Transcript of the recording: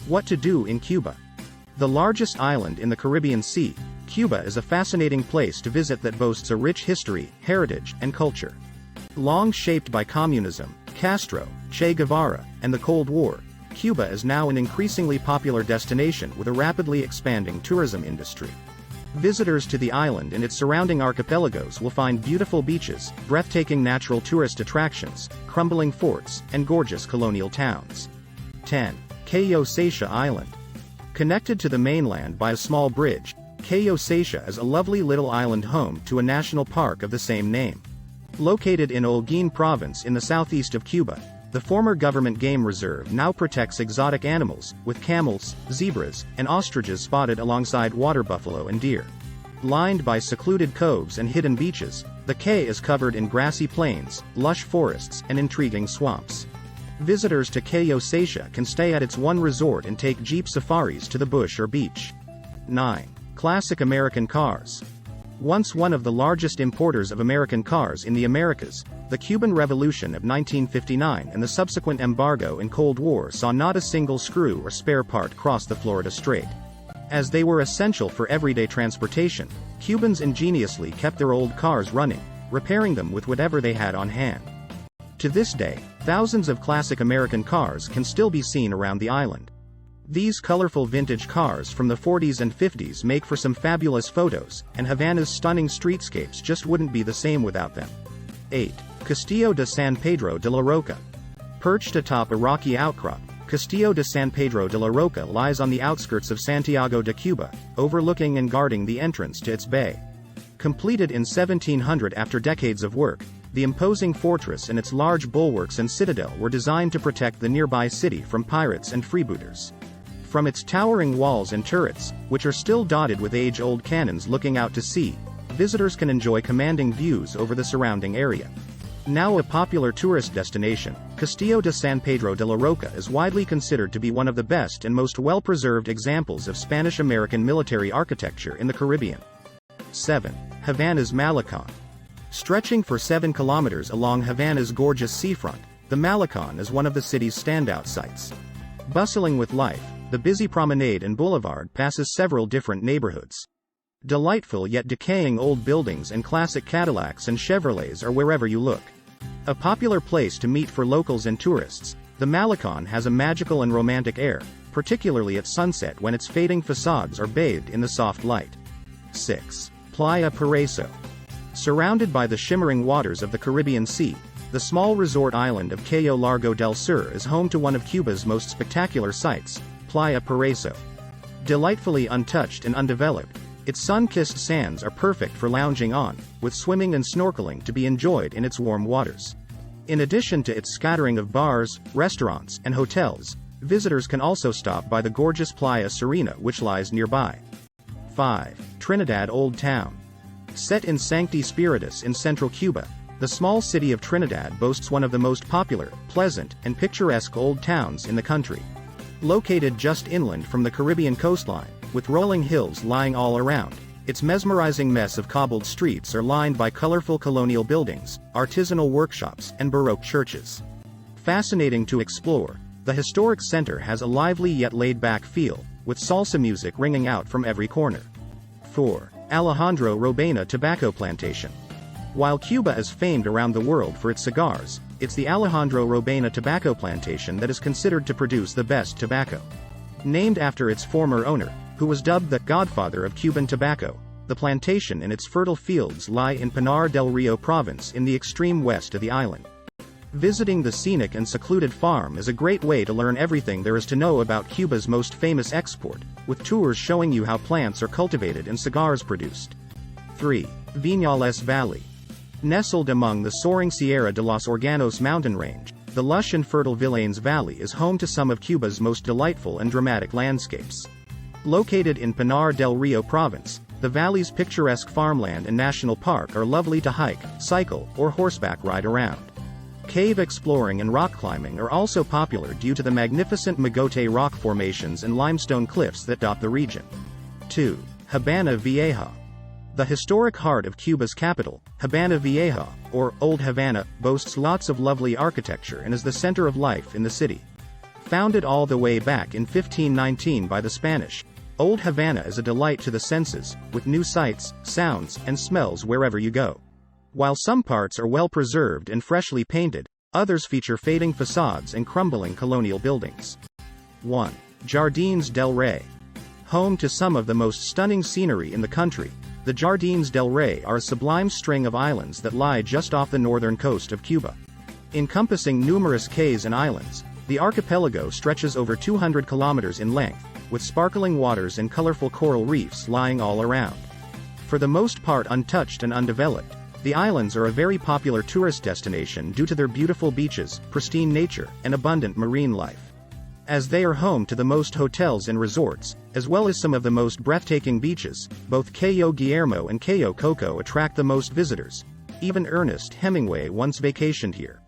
What to do in Cuba? The largest island in the Caribbean Sea, Cuba is a fascinating place to visit that boasts a rich history, heritage, and culture. Long shaped by communism, Castro, Che Guevara, and the Cold War, Cuba is now an increasingly popular destination with a rapidly expanding tourism industry. Visitors to the island and its surrounding archipelagos will find beautiful beaches, breathtaking natural tourist attractions, crumbling forts, and gorgeous colonial towns. 10. Cayo Seixa Island. Connected to the mainland by a small bridge, Cayo Seixa is a lovely little island home to a national park of the same name. Located in Holguin province in the southeast of Cuba, the former government game reserve now protects exotic animals, with camels, zebras, and ostriches spotted alongside water buffalo and deer. Lined by secluded coves and hidden beaches, the cay is covered in grassy plains, lush forests, and intriguing swamps. Visitors to Cayo Seixa can stay at its one resort and take jeep safaris to the bush or beach. 9. Classic American cars. Once one of the largest importers of American cars in the Americas, the Cuban Revolution of 1959 and the subsequent embargo and Cold War saw not a single screw or spare part cross the Florida Strait. As they were essential for everyday transportation, Cubans ingeniously kept their old cars running, repairing them with whatever they had on hand. To this day, thousands of classic American cars can still be seen around the island. These colorful vintage cars from the 40s and 50s make for some fabulous photos, and Havana's stunning streetscapes just wouldn't be the same without them. 8. Castillo de San Pedro de la Roca. Perched atop a rocky outcrop, Castillo de San Pedro de la Roca lies on the outskirts of Santiago de Cuba, overlooking and guarding the entrance to its bay. Completed in 1700 after decades of work, the imposing fortress and its large bulwarks and citadel were designed to protect the nearby city from pirates and freebooters. From its towering walls and turrets, which are still dotted with age-old cannons looking out to sea, visitors can enjoy commanding views over the surrounding area. Now a popular tourist destination, Castillo de San Pedro de la Roca is widely considered to be one of the best and most well-preserved examples of Spanish-American military architecture in the Caribbean. 7. Havana's Malecón. Stretching for 7 kilometers along Havana's gorgeous seafront, the Malecón is one of the city's standout sights. Bustling with life, the busy promenade and boulevard passes several different neighborhoods. Delightful yet decaying old buildings and classic Cadillacs and Chevrolets are wherever you look. A popular place to meet for locals and tourists, the Malecón has a magical and romantic air, particularly at sunset when its fading facades are bathed in the soft light. 6. Playa Paraíso. Surrounded by the shimmering waters of the Caribbean Sea, the small resort island of Cayo Largo del Sur is home to one of Cuba's most spectacular sights, Playa Paraíso. Delightfully untouched and undeveloped, its sun-kissed sands are perfect for lounging on, with swimming and snorkeling to be enjoyed in its warm waters. In addition to its scattering of bars, restaurants, and hotels, visitors can also stop by the gorgeous Playa Serena which lies nearby. 5. Trinidad Old Town. Set in Sancti Spiritus in central Cuba, the small city of Trinidad boasts one of the most popular, pleasant, and picturesque old towns in the country. Located just inland from the Caribbean coastline, with rolling hills lying all around, its mesmerizing mess of cobbled streets are lined by colorful colonial buildings, artisanal workshops, and Baroque churches. Fascinating to explore, the historic center has a lively yet laid-back feel, with salsa music ringing out from every corner. 4. Alejandro Robaina Tobacco Plantation. While Cuba is famed around the world for its cigars, it's the Alejandro Robaina Tobacco Plantation that is considered to produce the best tobacco. Named after its former owner, who was dubbed the "Godfather of Cuban tobacco," the plantation and its fertile fields lie in Pinar del Rio province in the extreme west of the island. Visiting the scenic and secluded farm is a great way to learn everything there is to know about Cuba's most famous export, with tours showing you how plants are cultivated and cigars produced. 3. Viñales Valley. Nestled among the soaring Sierra de los Órganos mountain range, the lush and fertile Viñales Valley is home to some of Cuba's most delightful and dramatic landscapes. Located in Pinar del Rio province, the valley's picturesque farmland and national park are lovely to hike, cycle, or horseback ride around. Cave exploring and rock climbing are also popular due to the magnificent Magote rock formations and limestone cliffs that dot the region. 2. Habana Vieja. The historic heart of Cuba's capital, Habana Vieja, or Old Havana, boasts lots of lovely architecture and is the center of life in the city. Founded all the way back in 1519 by the Spanish, Old Havana is a delight to the senses, with new sights, sounds, and smells wherever you go. While some parts are well preserved and freshly painted, others feature fading facades and crumbling colonial buildings. 1. Jardines del Rey. Home to some of the most stunning scenery in the country, the Jardines del Rey are a sublime string of islands that lie just off the northern coast of Cuba. Encompassing numerous cays and islands, the archipelago stretches over 200 kilometers in length, with sparkling waters and colorful coral reefs lying all around. For the most part untouched and undeveloped, the islands are a very popular tourist destination due to their beautiful beaches, pristine nature, and abundant marine life. As they are home to the most hotels and resorts, as well as some of the most breathtaking beaches, both Cayo Guillermo and Cayo Coco attract the most visitors. Even Ernest Hemingway once vacationed here.